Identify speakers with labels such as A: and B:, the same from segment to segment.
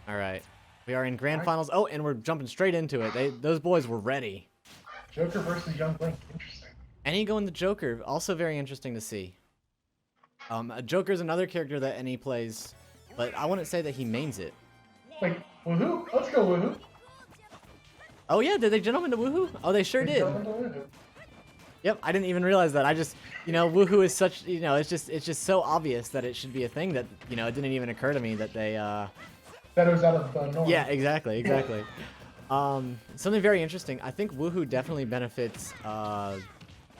A: All right. We are in grand finals. Oh, and we're jumping straight into it. Those boys were ready.
B: Joker versus Young Link. Interesting.
A: Eni going the Joker. Also very interesting to see. Joker's another character that Eni plays, but I wouldn't say that he mains it.
B: Wait, woohoo? Let's go woohoo.
A: Oh yeah, did they jump into woohoo? Oh, they sure did. Yep, I didn't even realize that. I just, woohoo is such, it's just so obvious that it should be a thing that, it didn't even occur to me that they,
B: That it was out of the norm.
A: Yeah, exactly. Something very interesting. I think woohoo definitely benefits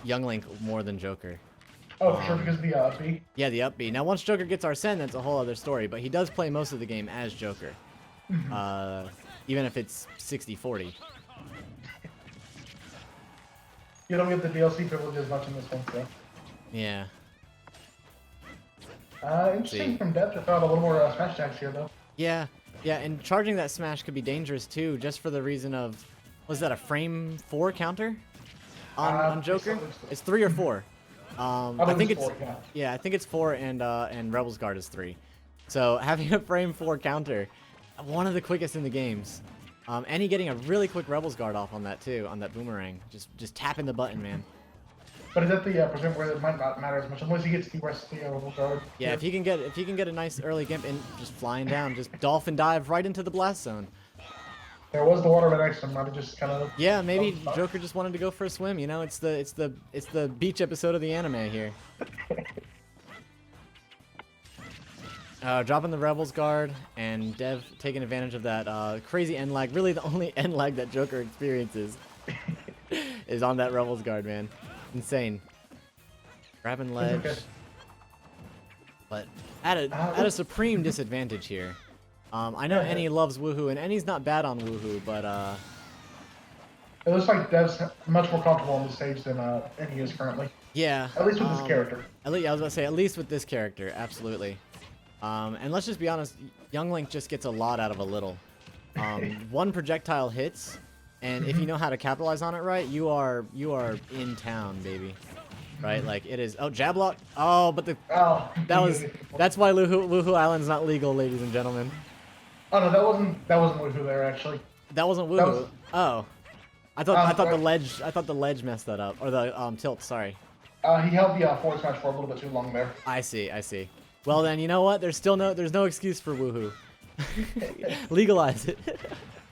A: Young Link more than Joker.
B: Oh, for sure, because of the up B?
A: Yeah, the up B. Now, once Joker gets Arsene, that's a whole other story, but he does play most of the game as Joker. Even if it's 60-40.
B: You don't get the DLC privileges much in this one, so.
A: Yeah.
B: Interesting from Dev to throw out a little more smash attacks here, though.
A: Yeah, and charging that smash could be dangerous, too, just for the reason of... Was that a frame 4 counter on Joker? It's 3 or 4. I think it's
B: 4, yeah.
A: I think it's 4 and Rebel's Guard is 3. So having a frame 4 counter, one of the quickest in the games. And he getting a really quick Rebel's Guard off on that too, on that boomerang. Just tapping the button, man.
B: But is that the percent where it might not matter as much unless he gets the rest of the Rebel's Guard?
A: Yeah, if he can get a nice early gimp and just flying down, just dolphin dive right into the blast zone.
B: There was the water right next to him. I just kind of.
A: Yeah, maybe Joker just wanted to go for a swim. It's the beach episode of the anime here. Dropping the Rebel's Guard and Dev taking advantage of that crazy end lag. Really, the only end lag that Joker experiences is on that Rebel's Guard, man. Insane. Grabbing ledge, but at a supreme disadvantage here. I know Eni loves woohoo, and Eni's not bad on woohoo, but
B: it looks like Dev's much more comfortable on the stage than Eni is currently.
A: Yeah.
B: At least with this character.
A: I was about to say, at least with this character, absolutely. And let's just be honest, Young Link just gets a lot out of a little. One projectile hits, and if you know how to capitalize on it right, you are in town, baby. Right? Like it is. Oh, jab lock. Oh, but that's why Woohoo Island's not legal, ladies and gentlemen.
B: Oh no, that wasn't woohoo there actually.
A: That wasn't woohoo. Oh, I thought the ledge messed that up, or the tilt. Sorry.
B: He held the forward smash for a little bit too long there.
A: I see. Well then, you know what? There's no excuse for woohoo. Legalize it.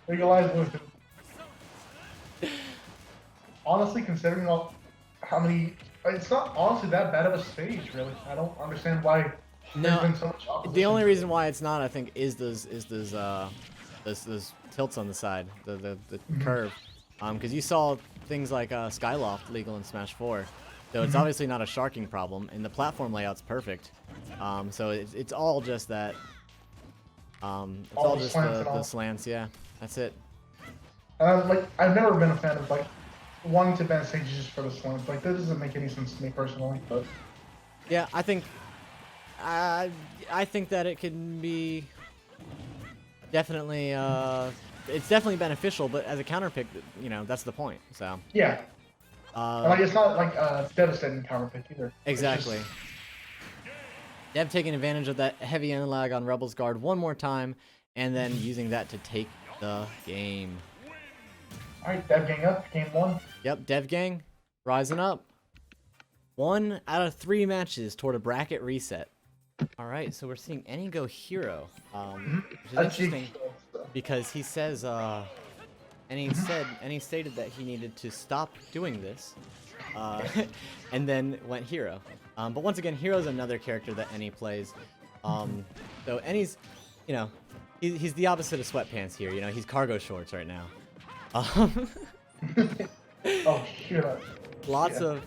B: Legalize woohoo. Honestly, considering how many, it's not honestly that bad of a stage, really. I don't understand why.
A: No,
B: been so much opposition.
A: The only reason why it's not, I think, is those tilts on the side, the curve, because you saw things like Skyloft legal in Smash 4, so it's obviously not a sharking problem, and the platform layout's perfect. So it's all just that. It's all just the slants, yeah. That's it.
B: I've never been a fan of wanting to ban stages just for the slants. That doesn't make any sense to me personally. But
A: yeah, I think that it can be definitely it's definitely beneficial, but as a counter pick, that's the point. So
B: yeah, and it's not a devastating counter pick either.
A: Exactly. Dev taking advantage of that heavy end lag on Rebel's Guard one more time, and then using that to take the game.
B: All right, Dev gang up, game 1.
A: Yep, Dev gang rising up. 1 out of 3 matches toward a bracket reset. All right, so we're seeing Eni go hero, which is interesting because he says, Eni stated that he needed to stop doing this, and then went hero. But once again, hero's another character that Eni plays. So Eni's, he's the opposite of sweatpants here. He's cargo shorts right now.
B: Oh shit!
A: Lots of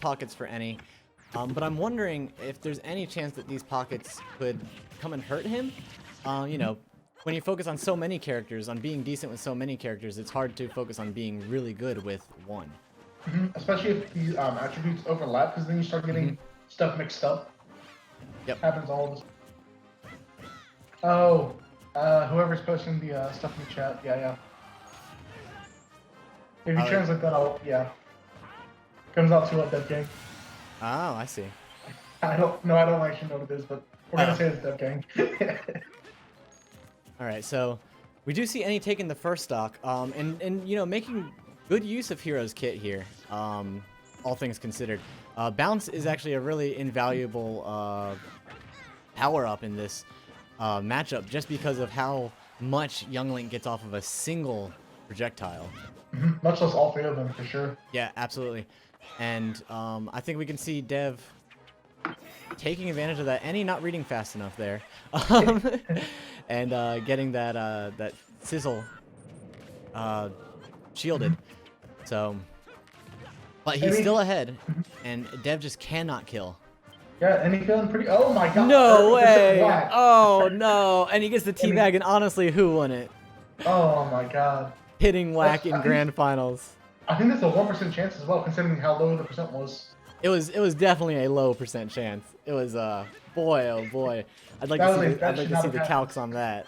A: pockets for Eni. But I'm wondering if there's any chance that these pockets could come and hurt him. When you focus on so many characters, on being decent with so many characters, it's hard to focus on being really good with one.
B: Especially if the attributes overlap, because then you start getting stuff mixed up.
A: Yep.
B: Happens all the Oh, whoever's posting the stuff in the chat, yeah. If you translate that out, yeah. Comes out to what that game.
A: Oh, I see.
B: I don't actually know what it is, but We're gonna say it's Dev Gang.
A: All right, so we do see Eni taking the first stock, and you know, making good use of Hero's kit here. All things considered, bounce is actually a really invaluable power up in this matchup, just because of how much Young Link gets off of a single projectile.
B: Much less all three of them for sure.
A: Yeah, absolutely. And I think we can see Dev taking advantage of that. Eni not reading fast enough there, and getting that sizzle shielded. So, but he's still ahead, and Dev just cannot kill.
B: Yeah, Eni feeling pretty. Oh my god!
A: No way! Oh no! And he gets the teabag, and honestly, who won it?
B: Oh my god!
A: Hitting whack in grand finals.
B: I think that's a 1% chance as well, considering how low the percent was.
A: It was definitely a low percent chance. It was boy, oh boy. I'd like to see the calcs on that.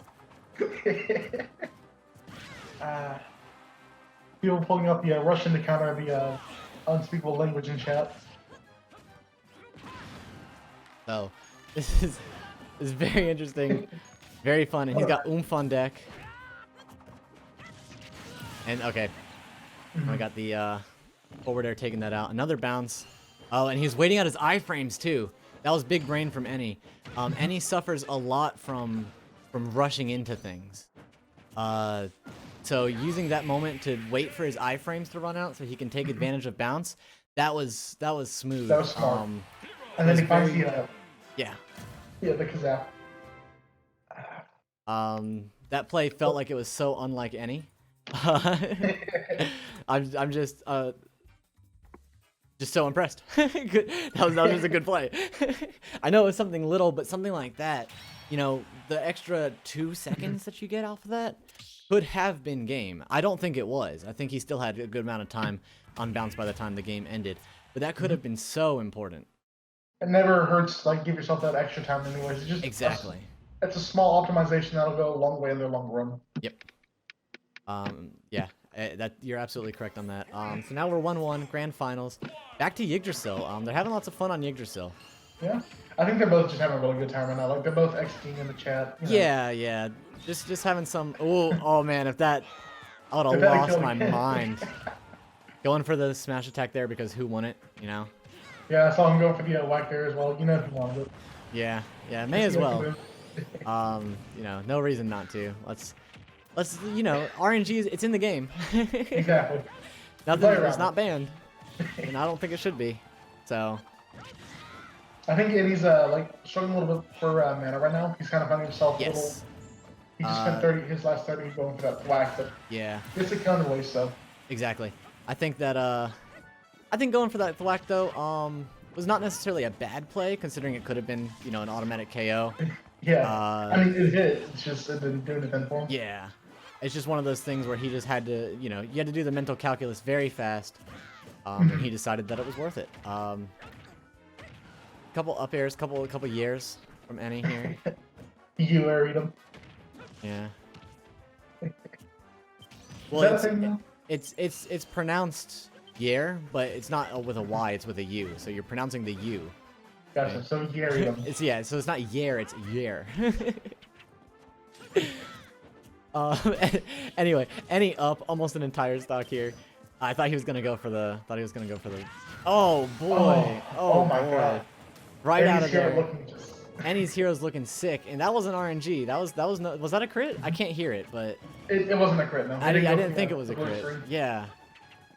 B: People pulling up the Russian to counter the unspeakable language in chat.
A: So this is very interesting, very fun, and he's got oomph on deck. And okay, I got the forward air taking that out. Another bounce. Oh, and he's waiting out his iframes too. That was big brain from Eni. Eni suffers a lot from rushing into things. So using that moment to wait for his iframes to run out so he can take advantage of bounce, that was smooth.
B: That was smart. And then he finds the
A: yeah.
B: Yeah, the Kazap.
A: That play felt like it was so unlike Eni. I'm just so impressed. Good. That was just a good play. I know it was something little, but something like that, you know, the extra 2 seconds that you get off of that could have been game. I don't think it was. I think he still had a good amount of time on bounce by the time the game ended, but that could have been so important.
B: It never hurts to, like, give yourself that extra time anyways. It's just
A: exactly.
B: It's a small optimization that'll go a long way in the long run.
A: Yep. Yeah, that you're absolutely correct on that. So now we're 1-1, grand finals. Back to Yggdrasil. They're having lots of fun on Yggdrasil.
B: Yeah, I think they're both just having a really good time right now. Like, they're both exiting in the chat. You know.
A: Yeah. Just having some. Oh man, if that, I would have lost my mind. Going for the smash attack there because who won it? You know.
B: Yeah, I saw him go for the whack there as well. You know who wanted it.
A: Yeah, may as well. You know, no reason not to. Let's you know, RNG it's in the game.
B: Exactly.
A: Nothing is not banned, and I don't think it should be. So.
B: I think Eni's like struggling a little bit for mana right now. He's kind of finding himself a little. He just spent his last 30 going for that whack, but
A: yeah,
B: it's a counter waste, so.
A: Exactly. I think that I think going for that thwack though was not necessarily a bad play, considering it could have been, you know, an automatic KO.
B: Yeah. I mean, it hit. It's just it didn't do anything for him.
A: Yeah. It's just one of those things where he just had to, you know, you had to do the mental calculus very fast, and he decided that it was worth it. Couple up airs, couple years from Eni here.
B: You aired him.
A: Yeah. Well, it's pronounced year, but it's not with a Y, it's with a U. So you're pronouncing the U.
B: Gotcha. So you aired him.
A: So it's not year, it's year. Anyway, Eni up almost an entire stock here. I thought he was gonna go for the. Oh boy! Oh my god! Right
B: Eni's
A: out of there.
B: Just...
A: Eni's hero's looking sick, and that wasn't RNG. That was no. Was that a crit? I can't hear it, but
B: it wasn't a crit. No,
A: I didn't think it was a crit. Yeah.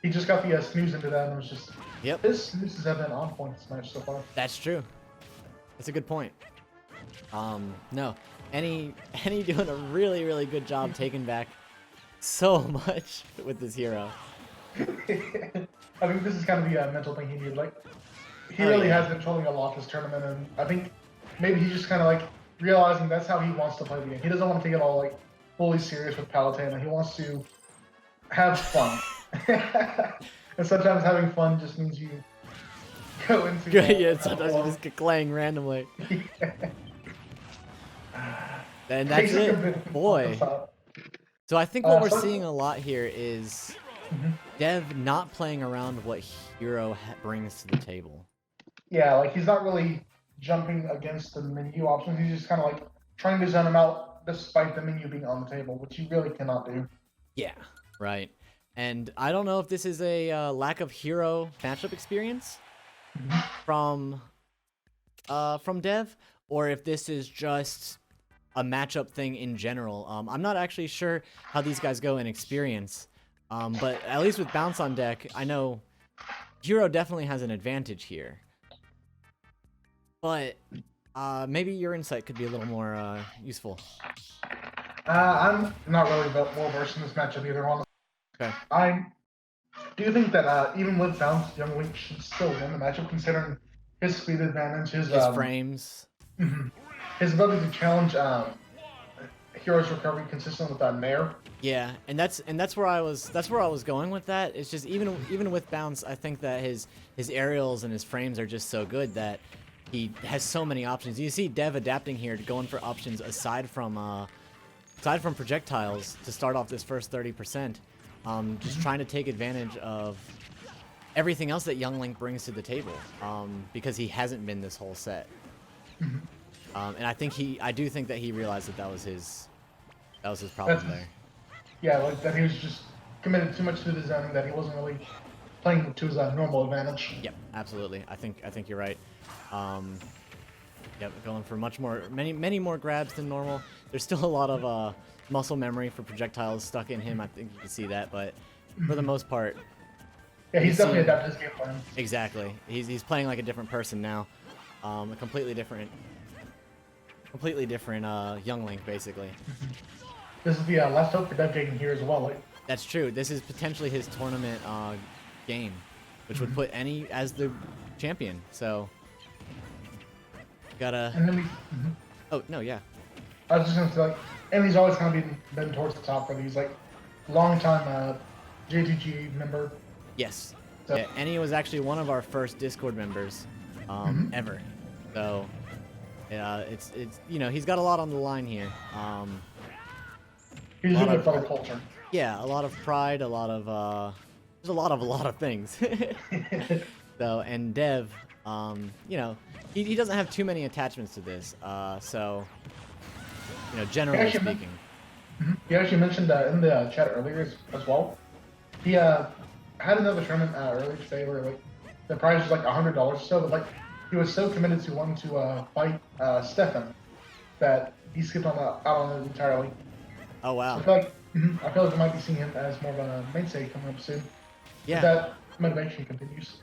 B: He just got the snooze into that, and it was just.
A: Yep.
B: His snoozes have been on point this match so far.
A: That's true. That's a good point. No. Eni doing a really good job taking back so much with this hero.
B: I think this is kind of the mental thing he needed. Like, he really has been trolling a lot this tournament, and I think maybe he's just kind of like realizing that's how he wants to play the game. He doesn't want to take it all like fully serious with Palutena. He wants to have fun, and sometimes having fun just means you go into.
A: Yeah, sometimes you just get claying randomly. And that's it, boy. So I think what we're seeing a lot here is Dev not playing around what hero brings to the table.
B: Yeah, like he's not really jumping against the menu options. He's just kind of like trying to zone him out despite the menu being on the table, which you really cannot do.
A: Yeah, right. And I don't know if this is a lack of hero matchup experience from Dev, or if this is just a matchup thing in general. I'm not actually sure how these guys go in experience, but at least with Bounce on deck, I know Hero definitely has an advantage here. But maybe your insight could be a little more useful.
B: I'm not really well versed in this matchup either, honestly.
A: Okay.
B: I do think that even with Bounce, Young Link should still win the matchup, considering his speed advantage, his
A: frames,
B: his ability to challenge Hero's recovery consistent with that Nair.
A: Yeah, and that's where I was going with that. It's just even with Bounce, I think that his aerials and his frames are just so good that he has so many options. You see Dev adapting here to going for options aside from projectiles to start off this first 30%. Just trying to take advantage of everything else that Young Link brings to the table, because he hasn't been this whole set. And I do think that he realized that was his problem there.
B: Yeah, like that he was just committed too much to the zoning, that he wasn't really playing to his normal advantage.
A: Yep, absolutely. I think you're right. Yep, going for many more grabs than normal. There's still a lot of muscle memory for projectiles stuck in him. I think you can see that, but for the most part,
B: yeah, he's definitely adapted his game plan.
A: Exactly. He's playing like a different person now, a completely different Young Link, basically.
B: This is the last hope for TheDevstar2000 here as well. Like,
A: that's true. This is potentially his tournament game, which would put Eni as the champion. So, gotta.
B: And then
A: Oh no, yeah.
B: I was just gonna say, like, Eni's always kind of been towards the top for these, like, long-time J2G member.
A: Yes. So, yeah, Eni was actually one of our first Discord members ever. So, it's he's got a lot on the line here.
B: He's a good for the culture.
A: Yeah, a lot of pride, a lot of there's a lot of things. So, and Dev, he doesn't have too many attachments to this. So, generally speaking.
B: He actually mentioned in the chat earlier as well. He had another tournament earlier today where like the prize was like $100 or so, but like he was so committed to wanting to fight Stefan that he skipped out on it entirely.
A: Oh wow!
B: I feel like we might be seeing him as more of a mainstay coming up soon.
A: Yeah.
B: If that motivation continues.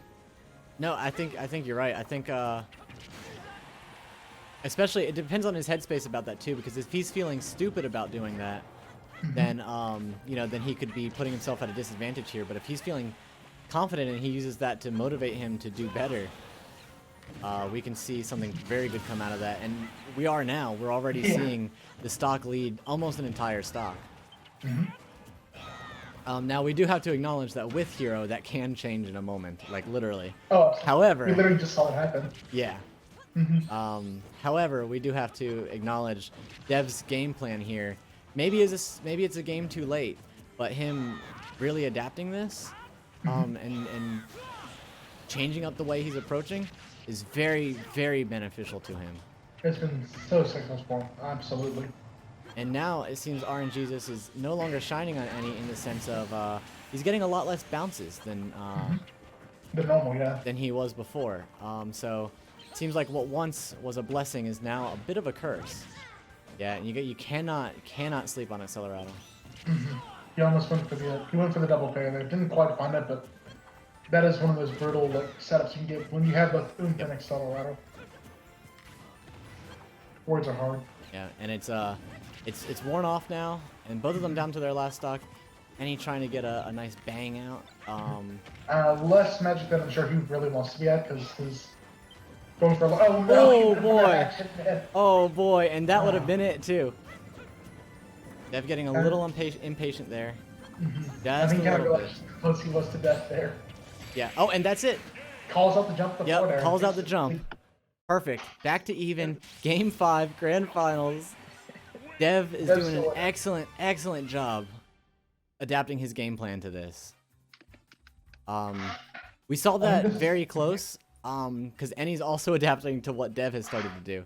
A: No, I think you're right. I think especially it depends on his headspace about that too, because if he's feeling stupid about doing that, then then he could be putting himself at a disadvantage here. But if he's feeling confident and he uses that to motivate him to do better, we can see something very good come out of that. And we're already seeing the stock lead almost an entire stock. Now we do have to acknowledge that with Hero that can change in a moment, like literally.
B: Oh,
A: however,
B: we literally just saw it happen.
A: Yeah. However, we do have to acknowledge Dev's game plan here. Maybe it's a game too late, but him really adapting this, and changing up the way he's approaching is very, very beneficial to him.
B: It's been so successful for him, absolutely.
A: And now it seems RNGesus is no longer shining on Eni in the sense of he's getting a lot less bounces than
B: normal, yeah.
A: Than he was before. So it seems like what once was a blessing is now a bit of a curse. Yeah, and you cannot sleep on Accelerado.
B: He almost went for the double pair there. Didn't quite find it, but that is one of those brutal setups you can get when you have both Oomph and Accelerado. Words are hard.
A: Yeah, and it's worn off now, and both of them down to their last stock. Eni trying to get a nice bang out.
B: Less magic than I'm sure he really wants to be at, because he's going for oh no!
A: Oh boy! Oh boy! And that would have been it too. Dev getting a little impatient there.
B: I think how close he was to death there.
A: Yeah. Oh, and that's it.
B: Calls out the jump.
A: Yep. Calls out the jump. Perfect. Back to even. Game 5, grand finals. Dev is doing an excellent job adapting his game plan to this. We saw that very close because Eni's also adapting to what Dev has started to do.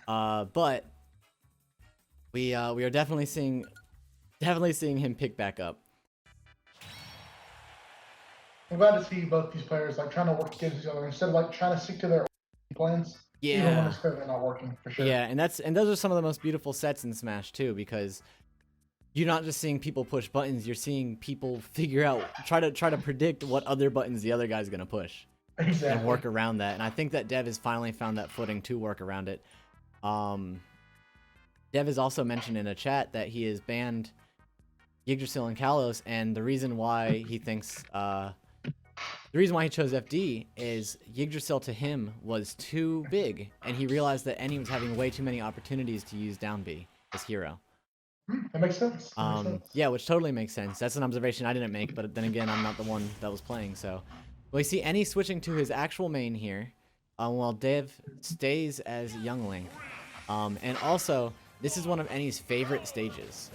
A: But we are definitely seeing him pick back up.
B: I'm glad to see both these players like trying to work against each other instead of like trying to stick to their plans.
A: Yeah.
B: Even when it's clearly not working, for sure.
A: Yeah, and those are some of the most beautiful sets in Smash too, because you're not just seeing people push buttons, you're seeing people figure out, try to predict what other buttons the other guy's gonna push.
B: Exactly.
A: And work around that. And I think that Dev has finally found that footing to work around it. Dev has also mentioned in a chat that he has banned Yggdrasil and Kalos, and the reason why he thinks the reason why he chose FD is Yggdrasil to him was too big, and he realized that Eni was having way too many opportunities to use down B as hero.
B: That makes sense.
A: Yeah, which totally makes sense. That's an observation I didn't make, but then again, I'm not the one that was playing, so. We see Eni switching to his actual main here, while Dev stays as Young Link. And also, this is one of Eni's favorite stages.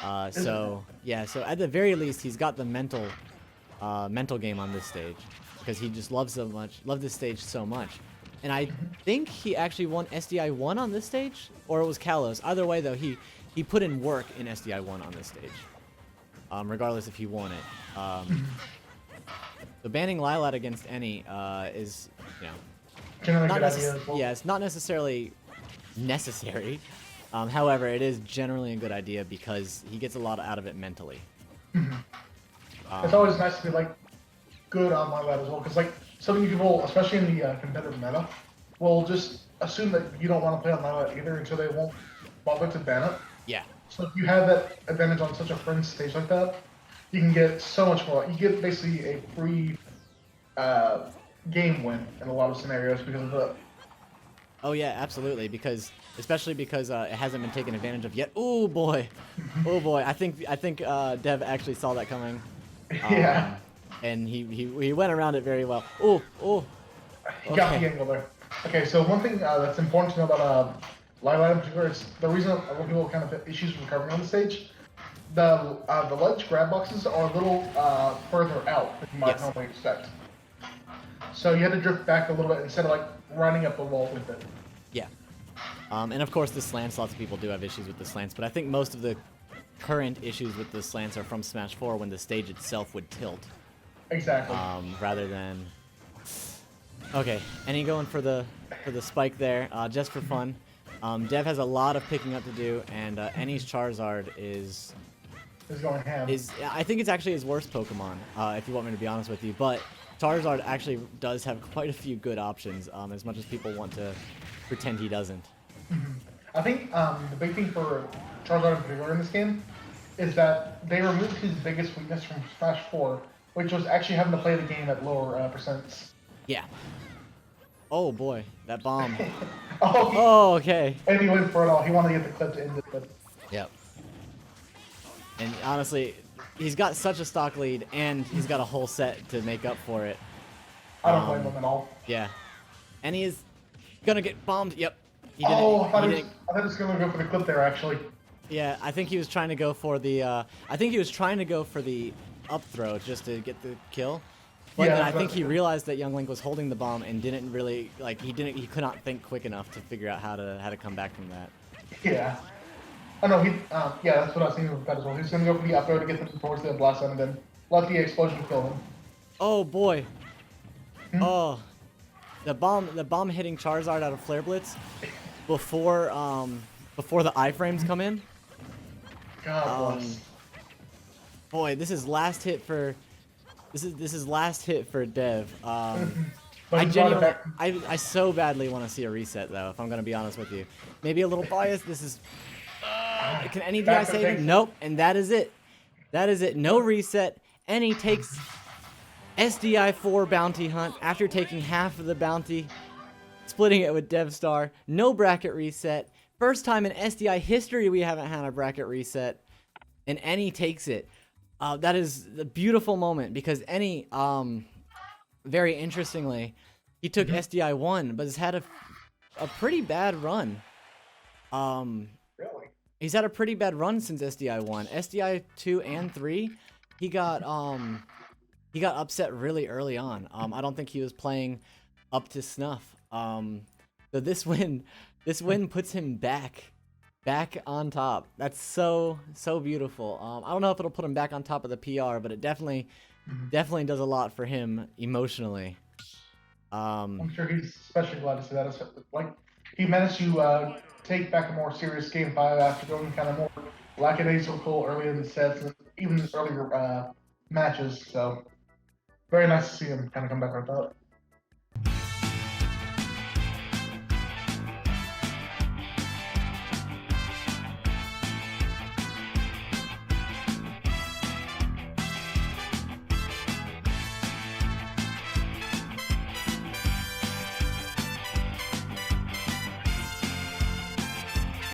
A: So at the very least, he's got the mental game on this stage, because he just loves this stage so much. And I think he actually won SDI 1 on this stage, or it was Kalos. Either way, though, he put in work in SDI 1 on this stage, regardless if he won it. So banning Lylat against Eni is, it's not necessarily necessary. However, it is generally a good idea because he gets a lot out of it mentally.
B: It's always nice to be like good on Lylat as well, because like so many people, especially in the competitive meta, will just assume that you don't want to play on Lylat either until they won't bother to ban it.
A: Yeah.
B: So if you have that advantage on such a friend stage like that, you can get so much more. You get basically a free game win in a lot of scenarios because of that.
A: Oh yeah, absolutely. Especially because it hasn't been taken advantage of yet. Oh boy, oh boy. I think Dev actually saw that coming.
B: Yeah.
A: And he went around it very well. Oh.
B: He got the angle there. Okay, so one thing that's important to know about Lylat in particular is the reason a lot of people kind of have issues recovering on the stage. The ledge grab boxes are a little further out than you might normally expect. So you had to drift back a little bit instead of like running up the wall with it.
A: Yeah. And of course the slants, lots of people do have issues with the slants, but I think most of the current issues with the slants are from Smash 4 when the stage itself would tilt.
B: Exactly.
A: Rather than... Okay, Eni going for the spike there, just for fun. Dev has a lot of picking up to do, and Eni's Charizard is
B: going ham.
A: I think it's actually his worst Pokemon, if you want me to be honest with you. But Charizard actually does have quite a few good options, as much as people want to pretend he doesn't.
B: I think the big thing for Charizard in particular in this game is that they removed his biggest weakness from Smash 4, which was actually having to play the game at lower percents.
A: Yeah. Oh boy, that bomb.
B: Oh,
A: okay.
B: And he went for it all. He wanted to get the clip to end it, but...
A: Yep. And honestly, he's got such a stock lead, and he's got a whole set to make up for it.
B: I don't blame him at all.
A: Yeah. And he is gonna get bombed. Yep.
B: He didn't. I thought he was gonna go for the clip there, actually.
A: Yeah, I think he was trying to go for the. I think he was trying to go for the up throw just to get the kill. But then I think he realized that Young Link was holding the bomb and didn't really he could not think quick enough to figure out how to come back from that.
B: Yeah. Oh no, that's what I was thinking with that as well. He's gonna go for the up throw to get them towards the blast zone and then let the explosion kill him.
A: Oh boy. Oh, the bomb hitting Charizard out of Flare Blitz before the iframes come in.
B: God bless.
A: Boy, this is last hit for Dev. I so badly want to see a reset though, if I'm gonna be honest with you. Maybe a little biased. This is can any DI save it? Nope, and that is it. That is it. No reset. Eni takes SDI 4 bounty hunt after taking half of the bounty, splitting it with DevStar. No bracket reset. First time in SDI history we haven't had a bracket reset, and Eni takes it. That is a beautiful moment because Eni, very interestingly, he took SDI 1, but has had a pretty bad run.
B: Really?
A: He's had a pretty bad run since SDI 1. SDI 2 and 3, he got he got upset really early on. I don't think he was playing up to snuff. So this win puts him back on top. That's so beautiful. I don't know if it'll put him back on top of the PR, but it definitely does a lot for him emotionally.
B: I'm sure he's especially glad to see that. Like, he managed to take back a more serious game 5 after going kind of more lackadaisical early in the sets and even earlier matches. So very nice to see him kind of come back on top.